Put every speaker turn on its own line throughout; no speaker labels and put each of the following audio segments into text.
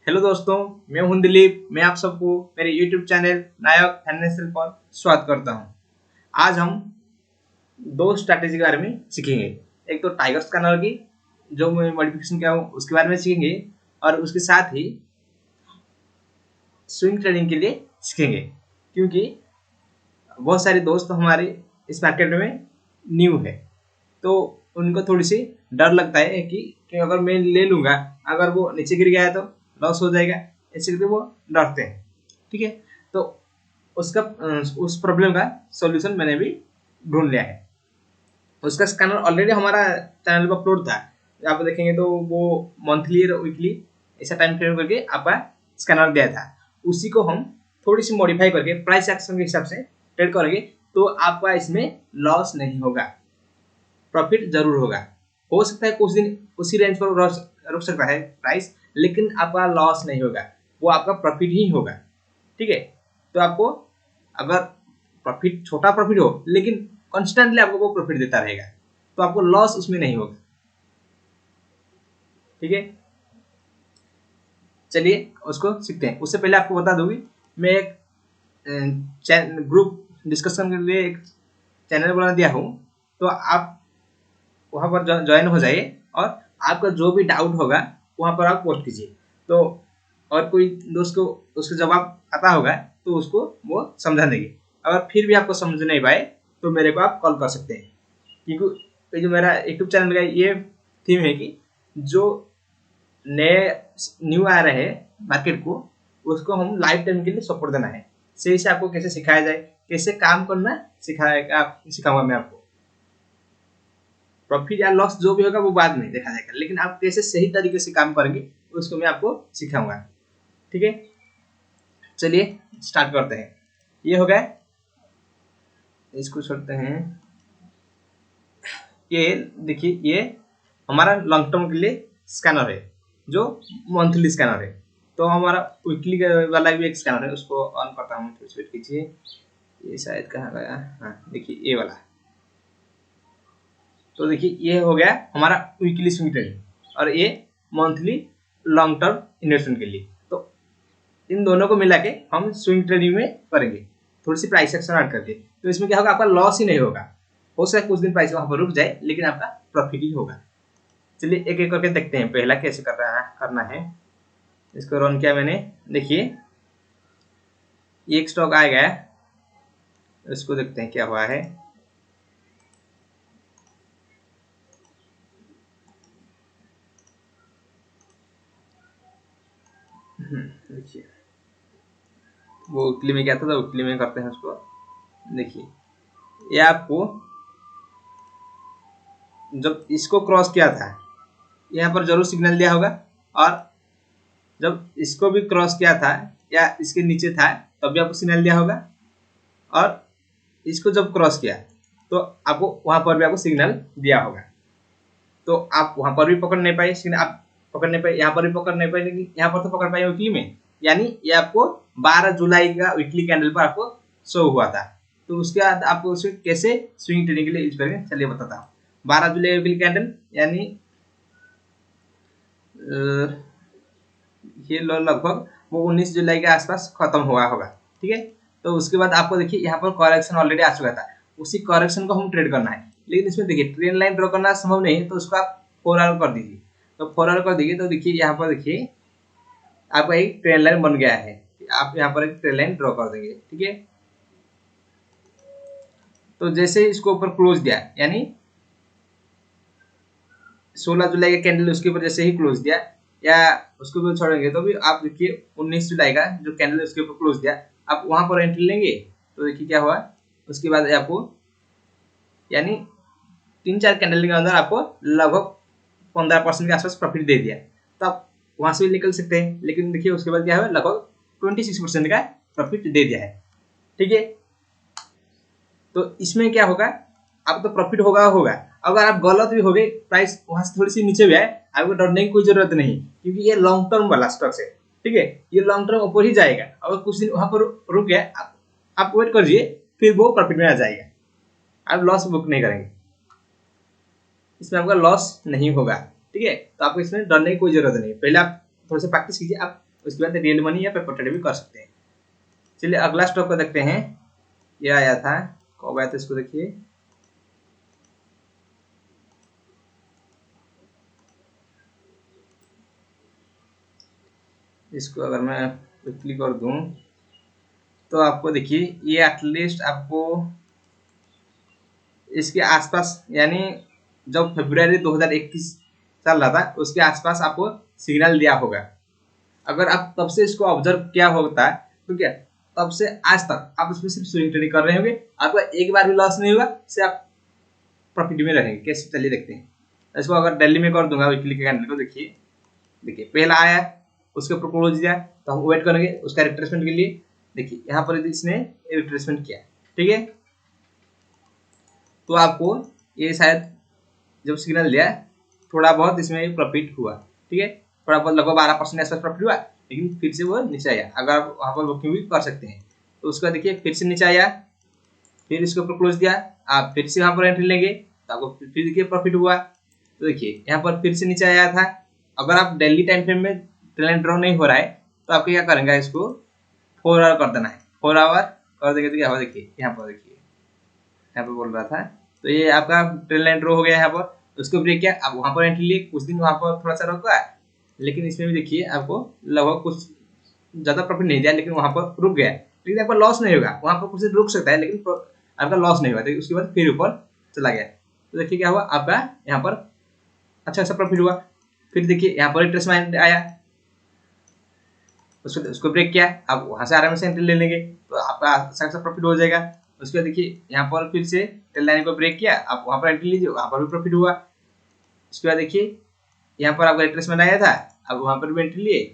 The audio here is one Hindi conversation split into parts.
हेलो दोस्तों, मैं हूं दिलीप। मैं आप सबको मेरे YouTube चैनल नायक फाइनेंशियल पर स्वागत करता हूं। आज हम दो स्ट्रैटेजी के बारे में सीखेंगे। एक तो टाइगर स्कैनर की जो मैं मॉडिफिकेशन किया हूं उसके बारे में सीखेंगे, और उसके साथ ही स्विंग ट्रेडिंग के लिए सीखेंगे। क्योंकि बहुत सारे दोस्त हमारे इस मार्केट में न्यू है, तो उनको थोड़ी सी डर लगता है कि अगर मैं ले लूँगा, अगर वो नीचे गिर गया है तो लॉस हो जाएगा, इसलिए वो डरते हैं। ठीक है, तो उस प्रॉब्लम का सॉल्यूशन मैंने भी ढूंढ लिया है। उसका स्कैनर ऑलरेडी हमारा चैनल पर अपलोड था। आप देखेंगे तो वो मंथली और वीकली ऐसा टाइम फ्रेम करके आपका स्कैनर दिया था। उसी को हम थोड़ी सी मॉडिफाई करके प्राइस एक्शन के हिसाब से ट्रेड करेंगे, तो आपका इसमें लॉस नहीं होगा, प्रॉफिट जरूर होगा। हो सकता है कुछ दिन उसी रेंज पर रुक सकता है प्राइस, लेकिन आपका लॉस नहीं होगा, वो आपका प्रॉफिट ही होगा। ठीक है, तो आपको अगर प्रॉफिट छोटा प्रॉफिट हो लेकिन कॉन्स्टेंटली आपको वो प्रॉफिट देता रहेगा, तो आपको लॉस उसमें नहीं होगा। ठीक है, चलिए उसको सीखते हैं। उससे पहले आपको बता दूंगी, मैं एक ग्रुप डिस्कशन के लिए एक चैनल बना दिया हूँ, तो आप वहाँ पर ज्वाइन हो जाइए, और आपका जो भी डाउट होगा वहाँ पर आप पोस्ट कीजिए। तो और कोई दोस्त को उसका जवाब आता होगा तो उसको वो समझा देंगे। अगर फिर भी आपको समझ नहीं पाए तो मेरे को आप कॉल कर सकते हैं। क्योंकि ये जो मेरा यूट्यूब चैनल का ये थीम है कि जो नए न्यू आ रहे हैं मार्केट को, उसको हम लाइफ टाइम के लिए सपोर्ट देना है। सही से आपको कैसे सिखाया जाए, कैसे काम करना सिखाऊंगा मैं आपको। प्रॉफिट या लॉस जो भी होगा वो बाद में देखा जाएगा, लेकिन आप कैसे सही तरीके से काम करेंगे उसको मैं आपको सिखाऊंगा। ठीक है, चलिए स्टार्ट करते हैं। ये हो गया, इसको छोड़ते हैं। ये देखिए, ये हमारा लॉन्ग टर्म के लिए स्कैनर है, जो मंथली स्कैनर है। तो हमारा वीकली वाला भी एक स्कैनर है, उसको ऑन करता हूँ, थोड़ी वेट कीजिए। ये शायद कहाँ गया, हाँ देखिए ये वाला। तो देखिए ये हो गया हमारा वीकली स्विंग ट्रेडिंग, और ये मंथली लॉन्ग टर्म इन्वेस्टमेंट के लिए। तो इन दोनों को मिला के हम स्विंग ट्रेडिंग में करेंगे, थोड़ी सी प्राइस एक्शन ऐड करके। तो इसमें क्या होगा, आपका लॉस ही नहीं होगा। हो सकता है कुछ दिन प्राइस वहां पर रुक जाए, लेकिन आपका प्रॉफिट ही होगा। चलिए एक एक करके देखते हैं, पहला कैसे करना है। इसको रन किया मैंने, देखिए एक स्टॉक आ गया, इसको देखते हैं क्या हुआ है। देखिए वो वीकली में क्या था, तो वीकली में करते हैं उसको। देखिए ये आपको जब इसको क्रॉस किया था, यहाँ पर जरूर सिग्नल दिया होगा, और जब इसको भी क्रॉस किया था या इसके नीचे था तब भी आपको सिग्नल दिया होगा, और इसको जब क्रॉस किया तो आपको वहां पर भी आपको सिग्नल दिया होगा। तो आप वहां पर भी पकड़ नहीं पाए सिग्नल, आप पकड़ नहीं पाए, यहाँ पर भी पकड़ नहीं पाए, लेकिन यहाँ पर तो पकड़ पाए वीकली में। यानी ये आपको 12 जुलाई का वीकली कैंडल पर आपको शो हुआ था। तो उसके बाद आपको उसे कैसे स्विंग ट्रेडिंग के लिए यूज करेंगे, चलिए बताता हूँ। 12 जुलाई वीकली कैंडल, यानी ये लगभग वो 19 जुलाई के आसपास खत्म हुआ होगा। ठीक है, तो उसके बाद आपको देखिए यहाँ पर करेक्शन ऑलरेडी आ चुका था, उसी करेक्शन को हम ट्रेड करना है। लेकिन इसमें देखिए ट्रेन लाइन ड्रॉ करना संभव नहीं है, तो उसको आप 4 आवर कर दीजिए। तो 4 आवर कर दीजिए, तो देखिए यहाँ पर देखिए आपका एक ट्रेन लाइन बन गया है। आप यहाँ पर एक ट्रेन लाइन ड्रॉ कर देंगे। ठीक है, तो जैसे ही इसको ऊपर क्लोज दिया, यानी 16 जुलाई का कैंडल उसके ऊपर जैसे ही क्लोज दिया, या उसके ऊपर छोड़ेंगे तो भी आप देखिए 19 जुलाई का जो कैंडल उसके ऊपर क्लोज दिया, आप वहां पर एंट्री लेंगे तो देखिए क्या हुआ। उसके बाद आपको यानी 3-4 कैंडल के अंदर आपको लगभग 15% के आसपास प्रॉफिट दे दिया। तो आप वहां से भी निकल सकते हैं, लेकिन देखिए उसके बाद क्या हुआ, लगभग 26% का प्रॉफिट दे दिया है। ठीक है, तो इसमें क्या होगा, आपको तो प्रॉफिट होगा होगा। अगर आप गलत भी हो गए, प्राइस वहां से थोड़ी सी नीचे भी आए, आपको डरने की कोई जरूरत नहीं, क्योंकि ये लॉन्ग टर्म वाला स्टॉक है। ठीक है, ये लॉन्ग टर्म ऊपर ही जाएगा। अगर कुछ दिन वहां पर रुक गया, आप वेट करिए, फिर वो प्रॉफिट में आ जाएगा। आप लॉस बुक नहीं करेंगे, इसमें आपका लॉस नहीं होगा। ठीक है, तो आपको इसमें डरने की कोई जरूरत नहीं। पहले आप थोड़ा सा प्रैक्टिस कीजिए, आप उसके बाद रियल मनी या पेपर ट्रेड भी कर सकते हैं। चलिए अगला स्टॉक को देखते हैं। ये आया था, कब आया था इसको देखिए, इसको अगर मैं क्लिक कर दूं तो आपको देखिए ये एटलीस्ट आपको इसके आसपास, यानी जब फरवरी 2021 चल रहा था उसके आसपास आपको सिग्नल दिया होगा। अगर आप तब से इसको ऑब्जर्व किया होता है तो क्या तब से आज तक आप इसमें सिर्फ स्विंग ट्रेडिंग कर रहे होंगे, आपको एक बार भी लॉस नहीं होगा, से आप प्रॉफिट में रहेंगे। कैसे, चलिए देखते हैं। इसको अगर दिल्ली में कर दूंगा वीकली के कैंडल को, देखिए देखिए पहला आया, उसके ऊपर क्लोज दिया तो हम वेट करेंगे उसका रिट्रेसमेंट के लिए। देखिए यहाँ पर इसने रिट्रेसमेंट किया, ठीक है। तो आपको ये शायद जब सिग्नल दिया थोड़ा बहुत इसमें प्रॉफिट हुआ, ठीक है, थोड़ा बहुत लगभग 12% आसपास प्रॉफिट हुआ, लेकिन फिर से वो नीचे आया। अगर आप वहाँ पर बुकिंग भी कर सकते हैं। तो उसका देखिए फिर से नीचे आया, फिर इसके ऊपर क्लोज दिया, आप फिर से यहाँ पर एंट्री लेंगे तो आपको फिर देखिए प्रॉफिट हुआ। तो देखिए यहाँ पर फिर से नीचे आया था। अगर आप डेली टाइम फ्रेम में ट्रेंड ड्रॉ नहीं हो रहा है तो आपको क्या करेंगे, इसको 4 आवर कर देना है। 4 आवर कर देंगे तो क्या होगा, देखिए यहाँ पर देखिए यहाँ पर बोल रहा था। तो ये आपका ट्रेल लाइन ड्रॉ हो गया यहाँ पर, उसको ब्रेक किया, आप वहाँ पर एंट्री लिए, कुछ दिन वहाँ पर थोड़ा सा रुका, लेकिन इसमें भी देखिए आपको लगभग कुछ ज़्यादा प्रॉफिट नहीं दिया, लेकिन वहाँ पर रुक गया, लेकिन आपका लॉस नहीं होगा। वहाँ पर कुछ दिन रुक सकता है लेकिन आपका लॉस नहीं होगा। तो उसके बाद फिर ऊपर चला गया। तो देखिए क्या हुआ, आपका यहाँ पर अच्छा खासा प्रॉफिट हुआ। फिर देखिए यहाँ पर रिट्रेसमेंट आया, उसको ब्रेक किया, आप वहाँ से आराम से एंट्री ले लेंगे तो आपका अच्छा खासा प्रॉफिट हो जाएगा। उसके बाद देखिए यहाँ पर फिर से टेल लाइन को ब्रेक किया, आप वहाँ पर एंट्री लीजिए, वहाँ पर भी प्रॉफिट हुआ। उसके बाद देखिए यहाँ पर आपका रिट्रेसमेंट आया था, अब वहाँ पर भी एंट्री लिए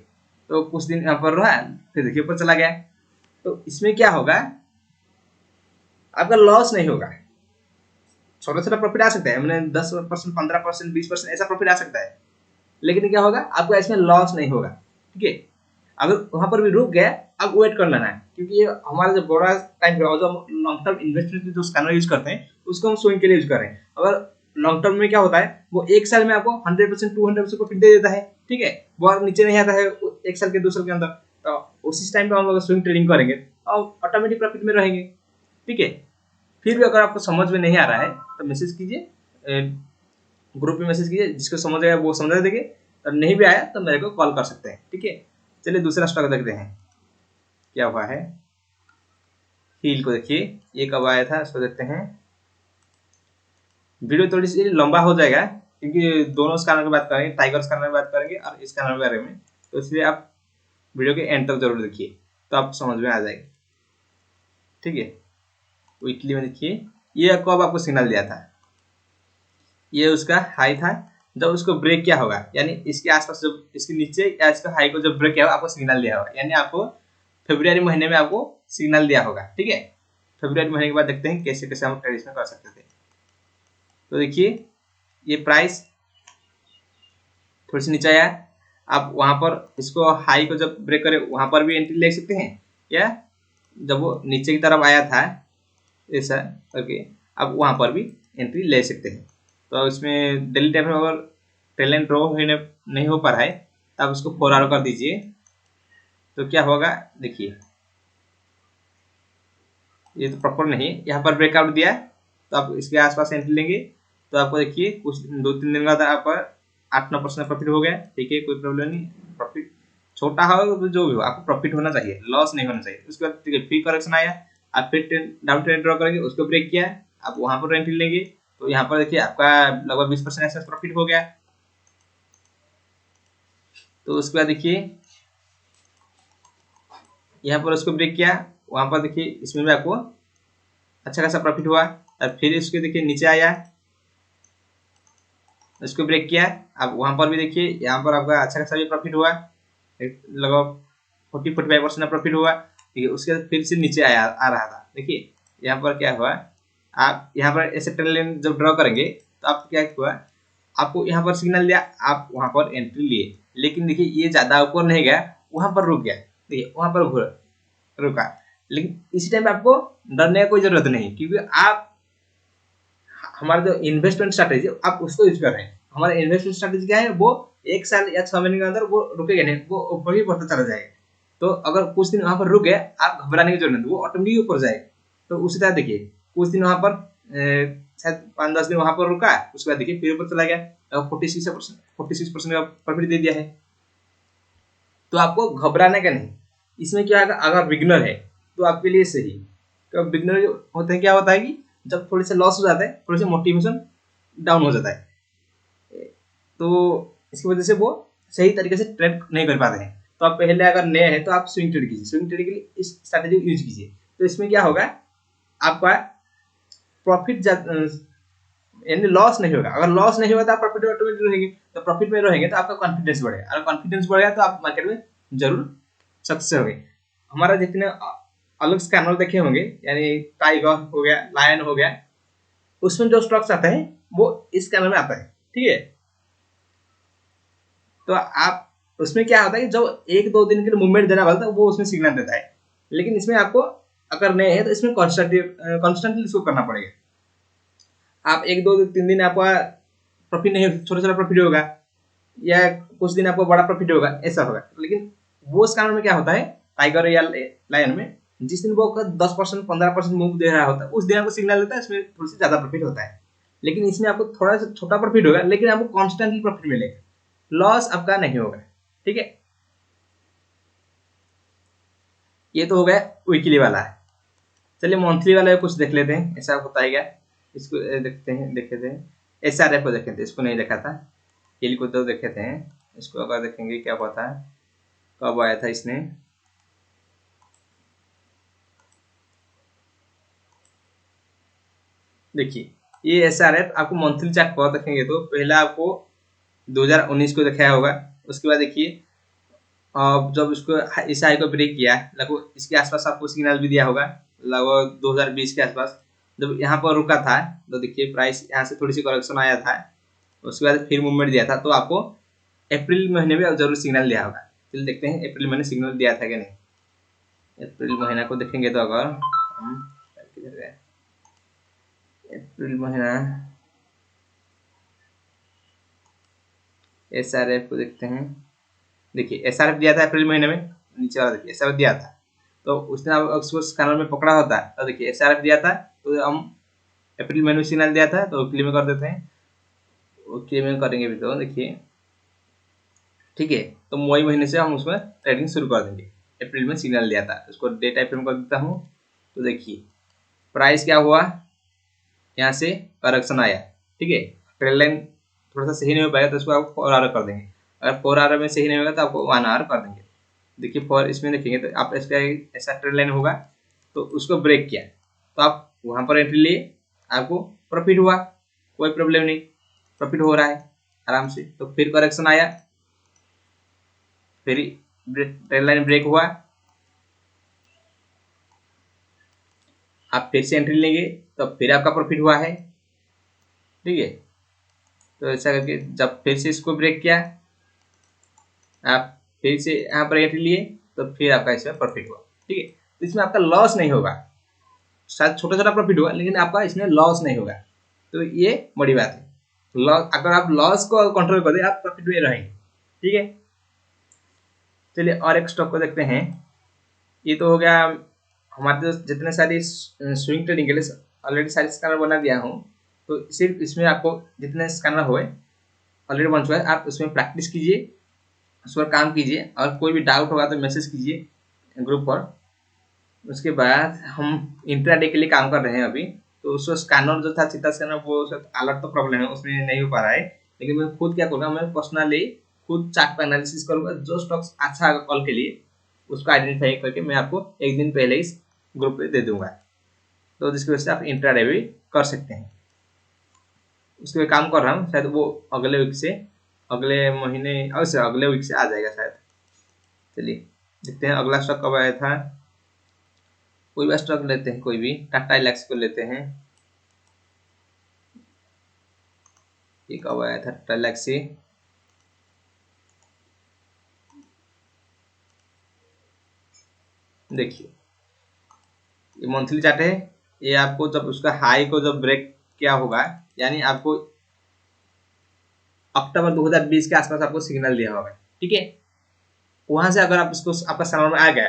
तो कुछ दिन यहाँ पर रहा, फिर देखिए ऊपर चला गया। तो इसमें क्या होगा, आपका लॉस नहीं होगा। छोटा छोटा प्रॉफिट आ सकता है, मैंने 10%, 15%, 20% ऐसा प्रॉफिट आ सकता है, लेकिन क्या होगा, आपको इसमें लॉस नहीं होगा, ठीक है। अगर वहां पर भी रुक गया, अब वेट कर लेना है, क्योंकि ये हमारा जो बड़ा टाइम फ्रेम, जो लॉन्ग टर्म इन्वेस्टमेंट जो स्कैनर यूज करते हैं उसको हम स्विंग के लिए यूज कर रहे हैं। अगर लॉन्ग टर्म में क्या होता है, वो एक साल में आपको 100%, 200% प्रॉफिट दे देता है, ठीक है, वो नीचे नहीं आता है एक साल के 2 साल के अंदर। तो उसी टाइम पे हम लोग स्विंग ट्रेडिंग करेंगे और ऑटोमेटिक प्रॉफिट में रहेंगे, ठीक है। फिर भी अगर आपको समझ में नहीं आ रहा है तो मैसेज कीजिए, ग्रुप में मैसेज कीजिए, जिसको समझ आएगा वो समझा देंगे, और नहीं भी आया तो मेरे को कॉल कर सकते हैं, ठीक है। चलिए दूसरा स्टॉक देखते हैं क्या हुआ है। हील को देखिए, ये कब आया था उसको देखते हैं। वीडियो थोड़ी सी लंबा हो जाएगा क्योंकि दोनों स्कैनर की बात करेंगे, टाइगर स्कैनर की बात करेंगे और इस स्कैनर के बारे में, तो इसलिए आप वीडियो के एंड तक जरूर देखिए तो आप समझ में आ जाएगा, ठीक है। वीकली में देखिए ये कब आपको सिग्नल दिया था, ये उसका हाई था, जब उसको ब्रेक किया होगा, यानी इसके आसपास जब इसके नीचे या इसका हाई को जब ब्रेक किया होगा आपको सिग्नल दिया होगा, यानी आपको फरवरी महीने में आपको सिग्नल दिया होगा, ठीक है। फरवरी महीने के बाद देखते हैं कैसे कैसे हम ट्रेडिशनल कर सकते थे। तो देखिए ये प्राइस थोड़ी सी नीचे आया, आप वहां पर इसको हाई को जब ब्रेक करे वहां पर भी एंट्री ले सकते हैं, या जब वो नीचे की तरफ आया था ऐसा करके आप वहां पर भी एंट्री ले सकते हैं। तो इसमें डेली टाइम में अगर टैलेंट ड्रॉ नहीं हो पा रहा है तो आप उसको 4 आवर कर दीजिए, तो क्या होगा देखिए, ये तो प्रॉपर नहीं, यहाँ पर ब्रेकआउट दिया तो आप इसके आसपास एंट्री लेंगे तो आपको देखिए कुछ 2-3 दिन बाद आप 8-9% प्रॉफिट हो गया, ठीक है, कोई प्रॉब्लम नहीं। प्रॉफिट छोटा हो जो भी हो आपको प्रॉफिट होना चाहिए, लॉस नहीं होना चाहिए। उसके बाद ठीक है, फिर करेक्शन आया, आप फिर डाउन ट्रेंड ड्रॉ करेंगे, उसको ब्रेक किया, आप वहां पर एंट्री लेंगे तो यहाँ पर देखिए आपका लगभग 20% ऐसा प्रॉफिट हो गया। तो उसके बाद देखिए यहाँ पर उसको ब्रेक किया, वहां पर देखिए इसमें भी आपको अच्छा खासा प्रॉफिट हुआ, और फिर इसको देखिए नीचे आया, उसको ब्रेक किया, अब वहां पर भी देखिए यहाँ पर आपका अच्छा खासा भी प्रॉफिट हुआ, लगभग 40-45% प्रॉफिट हुआ, ठीक है। उसके बाद फिर से नीचे आ रहा था, देखिए यहाँ पर क्या हुआ, आप यहाँ पर ऐसे ट्रेंड लाइन जब ड्रॉ करेंगे तो आप क्या हुआ, आपको यहाँ पर सिग्नल दिया, आप वहां पर एंट्री लिए, लेकिन देखिए ये ज्यादा ऊपर नहीं गया, वहां पर रुक गया, देखिए वहां पर रुका। लेकिन इसी टाइम आपको डरने की कोई जरूरत नहीं, क्योंकि आप हमारा जो इन्वेस्टमेंट स्ट्रैटेजी आप उसको यूज कर रहे हैं। हमारा इन्वेस्टमेंट स्ट्रैटेजी क्या है, वो 1 साल या 6 महीने के अंदर वो रुकेगा नहीं, वो ऊपर ही बढ़ता चला जाएगा। तो अगर कुछ दिन वहां पर रुक गया, आप घबराने की जरूरत नहीं, वो ऑटोमेटिक ऊपर जाएगा। तो उसी तरह देखिए कुछ दिन वहां पर शायद 5-10 दिन वहां पर रुका, उसके बाद देखिए फिर ऊपर चला गया, 46% का प्रॉफिट दे दिया है। तो आपको घबराने का नहीं। इसमें क्या होगा, अगर बिगनर है तो आपके लिए सही। तो बिगनर होते हैं, क्या होता है कि जब थोड़े से लॉस हो जाता है, थोड़े से मोटिवेशन डाउन हो जाता है, तो इसकी वजह से वो सही तरीके से ट्रेड नहीं कर पाते हैं। तो आप पहले अगर नए हैं तो आप स्विंग ट्रेड कीजिए, स्विंग ट्रेड के लिए इस स्ट्रैटेजी यूज कीजिए। तो इसमें क्या होगा, आपका प्रॉफिट यानी लॉस नहीं होगा। अगर लॉस नहीं होगा तो आप प्रॉफिट में ऑटोमेटिक रहेंगे, तो प्रॉफिट में रहेंगे तो आपका कॉन्फिडेंस बढ़ेगा। अगर कॉन्फिडेंस बढ़ेगा तो आप मार्केट में जरूर सक्सेस होंगे। हमारा जितने अलग स्कैनर देखे होंगे, यानी टाइगर हो गया, लायन हो गया, उसमें जो स्टॉक्स आता है वो इस स्कैनर में आता है, ठीक है। तो आप उसमें क्या होता है कि जो 1-2 दिन के लिए मूवमेंट देना पड़ता है वो उसमें सिग्नल देता है। लेकिन इसमें आपको अगर नए है तो इसमें कॉन्स्टेंटली इसको करना पड़ेगा। आप 1-2-3 दिन आपका प्रॉफिट नहीं, छोटा छोटा प्रॉफिट होगा, या कुछ दिन आपको बड़ा प्रॉफिट होगा, ऐसा होगा। लेकिन वो स्कैनर में क्या होता है, टाइगर या लायन में, जिस दिन वो 10% 15% मूव दे रहा होता है उस दिन आपको सिग्नल देता है, इसमें थोड़ी सी ज्यादा प्रॉफिट होता है। लेकिन इसमें आपको थोड़ा सा छोटा प्रॉफिट होगा, लेकिन आपको कॉन्स्टेंटली प्रॉफिट मिलेगा, लॉस आपका नहीं होगा, ठीक है। ये तो हो गया वीकली वाला है। चलिए मंथली वाला कुछ देख लेते हैं, ऐसा होता है क्या, इसको देखते हैं, देखे थे SRF को देखे थे, इसको नहीं देखा था। हिल को तो देखे थे, इसको अगर देखेंगे क्या पता है कब आया था इसने। देखिए ये SRF आपको मंथली चार्ट पर देखेंगे तो पहला आपको 2019 को दिखाया होगा। उसके बाद देखिए जब इसको इस हाई को ब्रेक किया, लगभग इसके आसपास आपको सिग्नल भी दिया होगा, लगभग 2020 के आसपास जब यहाँ पर रुका था, तो देखिए प्राइस यहाँ से थोड़ी सी करेक्शन आया था, उसके बाद फिर मूवमेंट दिया था। तो आपको अप्रैल महीने में जरूर सिग्नल दिया होगा। चलिए देखते हैं अप्रैल महीने सिग्नल दिया था कि नहीं। अप्रैल महीना को देखेंगे तो अगर हम किधर गए, अप्रैल महीना SRF को देखते हैं। देखिए SRF दिया था अप्रैल महीने में, नीचे वाला देखिए SRF दिया था। तो उसने उसको स्कैनर में पकड़ा होता है, तो देखिए SRF दिया था, तो हम अप्रैल महीने में सिग्नल दिया था, तो क्लियर में कर देते हैं, क्लियर में करेंगे भी। तो देखिए ठीक है, तो मई महीने से हम उसमें ट्रेडिंग शुरू कर देंगे। अप्रैल में सिग्नल दिया था, उसको डेट अप्रैल में कर देता हूँ। तो देखिए प्राइस क्या हुआ, यहाँ से करेक्शन आया, ठीक है। ट्रेड लाइन थोड़ा सा सही नहीं हो पाएगा तो उसको आप 4 आवर कर देंगे, अगर 4 आवर में सही नहीं होगा तो आपको 1 आवर कर देंगे। देखिए फॉर इसमें देखेंगे तो आप इसका ऐसा ट्रेड लाइन होगा, तो उसको ब्रेक किया तो आप वहाँ पर एंट्री लिए, आपको प्रॉफिट हुआ, कोई प्रॉब्लम नहीं, प्रॉफिट हो रहा है आराम से। तो फिर करेक्शन आया, फिर ट्रेड लाइन ब्रेक हुआ, आप फिर से एंट्री लेंगे तो फिर आपका प्रॉफिट हुआ है, ठीक है। तो ऐसा करके जब फिर से इसको ब्रेक किया, आप फिर से यहाँ पर एंट्री लिए, तो फिर आपका इसमें प्रॉफिट हुआ, ठीक है। तो इसमें आपका लॉस नहीं होगा, शायद छोटा छोटा प्रॉफिट होगा लेकिन आपका इसमें लॉस नहीं होगा। तो ये बड़ी बात है, लॉस अगर आप लॉस को कंट्रोल कर दे आप प्रॉफिट में रहेंगे, ठीक है। चलिए और एक स्टॉक को देखते हैं। ये तो हो गया हमारे जो जितने सारी स्विंग ट्रेडिंग के लिए ऑलरेडी सारे स्कैनर बना दिया हूँ। तो सिर्फ इसमें आपको जितने स्कैनर हुए ऑलरेडी बन चुका है, आप उसमें प्रैक्टिस कीजिए, उस पर काम कीजिए, और कोई भी डाउट होगा तो मैसेज कीजिए ग्रुप पर। उसके बाद हम इंट्राडे के लिए काम कर रहे हैं अभी। तो उसका स्कैनर जो था चीता स्कैनर, वो अलर्ट तो प्रॉब्लम है, उसमें नहीं हो पा रहा है। लेकिन मैं खुद क्या करूँगा, मैं पर्सनली खुद चार्ट पर एनालिसिस करूँगा, जो स्टॉक्स अच्छा होगा कॉल के लिए उसको आइडेंटिफाई करके मैं आपको एक दिन पहले इस ग्रुप पे दे दूंगा, तो जिसकी वजह से आप इंट्राडे भी कर सकते हैं। उस पर काम कर रहा हूँ, शायद वो अगले वीक से, अगले महीने अवश्य अगले वीक से आ जाएगा शायद। चलिए देखते हैं अगला स्टॉक कब आया था। कोई भी स्टॉक लेते हैं, कोई भी टाटा इलेक्स को लेते हैं। ये कब आया था टाटा इलेक्स से, देखिए ये मंथली चार्ट है। ये आपको जब उसका हाई को जब ब्रेक किया होगा, यानी आपको अक्टूबर 2020 के आसपास आपको सिग्नल दिया होगा, ठीक है। वहां से अगर आप इसको आपका स्कैनर में आ गया,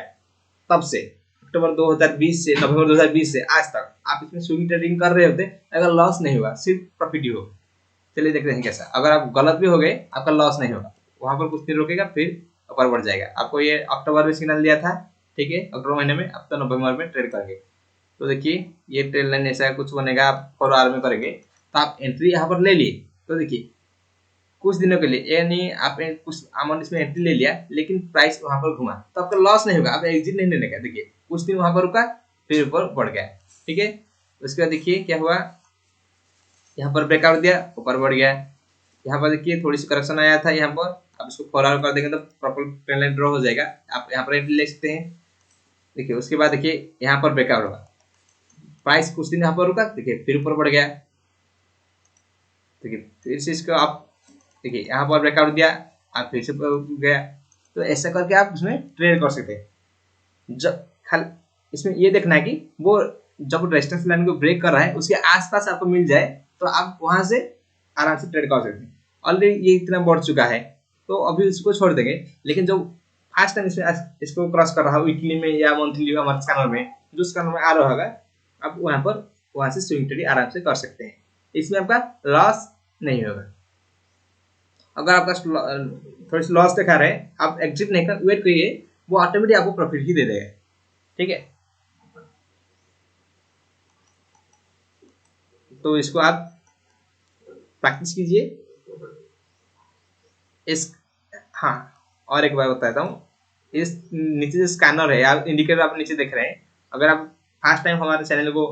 तब से अक्टूबर 2020 से नवंबर 2020 से आज तक आप इसमें स्विंग ट्रेडिंग कर रहे होते, अगर लॉस नहीं हुआ, सिर्फ प्रॉफिट ही होगा। चलिए देखते हैं कैसा। अगर आप गलत भी हो गए, आपका लॉस नहीं होगा, वहां पर कुछ दिन रुकेगा, फिर ऊपर बढ़ जाएगा। आपको ये अक्टूबर में सिग्नल दिया था, ठीक है, अक्टूबर महीने में, अब तो नवंबर में ट्रेड करेंगे। तो देखिए ये ट्रेड लाइन ऐसा कुछ बनेगा, आप 4 आवर में करेंगे, तो आप एंट्री यहाँ पर ले लिए। तो देखिए कुछ दिनों के लिए, यानी आपने कुछ अमाउंट इसमें एंट्री ले लिया, लेकिन प्राइस वहां पर घुमा, तो आपका लॉस नहीं होगा, आप एग्जिट नहीं लेने का। देखिए कुछ दिन वहां पर रुका, फिर ऊपर बढ़ गया, ठीक है। उसके बाद देखिए क्या हुआ, यहाँ पर ब्रेकआउट दिया, ऊपर बढ़ गया। यहाँ पर देखिए थोड़ी सी करेक्शन आया था यहाँ पर, आप इसको 4 आवर कर देंगे तो प्रॉपर ट्रेंड लाइन ड्रॉ हो जाएगा, आप यहाँ पर एंट्री ले सकते हैं। देखिए उसके बाद देखिए यहाँ पर ब्रेकआउट होगा, प्राइस कुछ दिन यहाँ पर रुका, देखिए फिर ऊपर बढ़ गया। देखिए फिर से इसको आप देखिए यहाँ पर ब्रेकआउट दिया, आप फिर से गया। तो ऐसा करके आप उसमें ट्रेड कर सकते हैं। जब खाली इसमें ये देखना है कि वो जब रेजिस्टेंस लाइन को ब्रेक कर रहा है, उसके आसपास आपको मिल जाए, तो आप वहां से आराम से ट्रेड कर सकते हैं। ऑलरेडी ये इतना बढ़ चुका है, तो अभी इसको छोड़ देंगे। लेकिन जो फर्स्ट टाइम इसको क्रॉस कर रहा है वीकली में या मंथली हमारे स्कैनर में, जो स्कैनर में आ रहा होगा, आप वहां से स्विंग ट्रेडिंग आराम से कर सकते हैं। इसमें आपका लॉस नहीं होगा। अगर आपका थोड़ी सी लॉस दिखा रहे हैं, आप एग्जिट नहीं कर, वेट करिए, वो ऑटोमेटिक आपको प्रॉफिट ही दे देगा, ठीक है। तो इसको आप प्रैक्टिस कीजिए। इस हाँ, और एक बार बताता हूँ, इस नीचे जो स्कैनर है, आप इंडिकेटर आप नीचे देख रहे हैं, अगर आप फर्स्ट टाइम हमारे चैनल को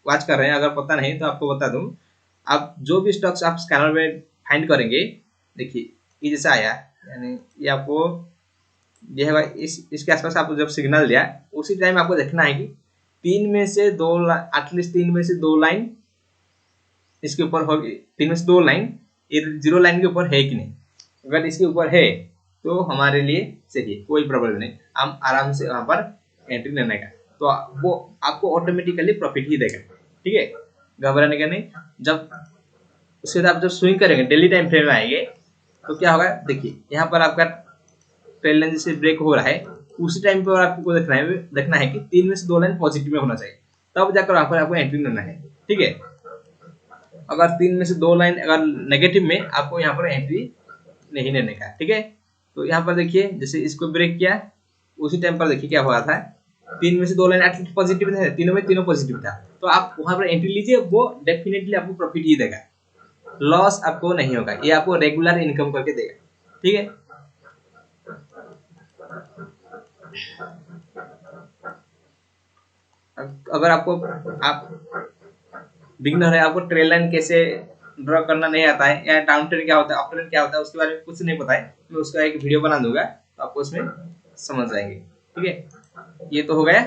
वॉच कर रहे हैं, अगर पता नहीं तो आपको बता दूं, आप जो भी स्टॉक्स आप स्कैनर में फाइंड करेंगे, देखिए ये जैसा आया, यानी ये आपको ये है, इसके आसपास आपको जब सिग्नल दिया, उसी टाइम आपको देखना है कि 3 में से 2 एटलीस्ट 3 में से 2 लाइन इसके ऊपर होगी, 3 में से 2 लाइन ये 0 लाइन के ऊपर है कि नहीं। अगर इसके ऊपर है तो हमारे लिए सही है, कोई प्रॉब्लम नहीं, हम आराम से वहां पर एंट्री लेने का, तो वो आपको ऑटोमेटिकली प्रॉफिट ही देगा, ठीक है, घबराने का नहीं। जब उसके बाद आप जब स्विंग करेंगे, डेली टाइम फ्रेम में आएंगे, तो क्या होगा, देखिए यहाँ पर आपका ट्रेल लाइन जैसे ब्रेक हो रहा है, उसी टाइम पर आपको देखना है कि 3 में से 2 लाइन पॉजिटिव में होना चाहिए, तब जाकर वहां पर आपको एंट्री लेना है, ठीक है। अगर 3 में से 2 लाइन अगर नेगेटिव में, आपको यहाँ पर एंट्री नहीं लेने का, ठीक है। तो यहाँ पर देखिए जैसे इसको ब्रेक किया, उसी टाइम पर देखिए क्या हुआ था, 3 में से 2 लाइन एटलीस्ट पॉजिटिव था, तीनों में तीनों पॉजिटिव था, तो आप वहां पर एंट्री लीजिए, वो डेफिनेटली आपको प्रॉफिट ही देगा, लॉस आपको नहीं होगा, ये आपको रेगुलर इनकम करके देगा, ठीक है। अगर आपको आप बिगिनर है, आपको ट्रेल लाइन कैसे ड्रॉ करना नहीं आता है, या डाउन ट्रेंड क्या होता है, अप ट्रेंड क्या होता है, उसके बारे में कुछ नहीं पता है, मैं उसका एक वीडियो बना दूंगा, तो आपको उसमें समझ जाएंगे, ठीक है। ये तो हो गया।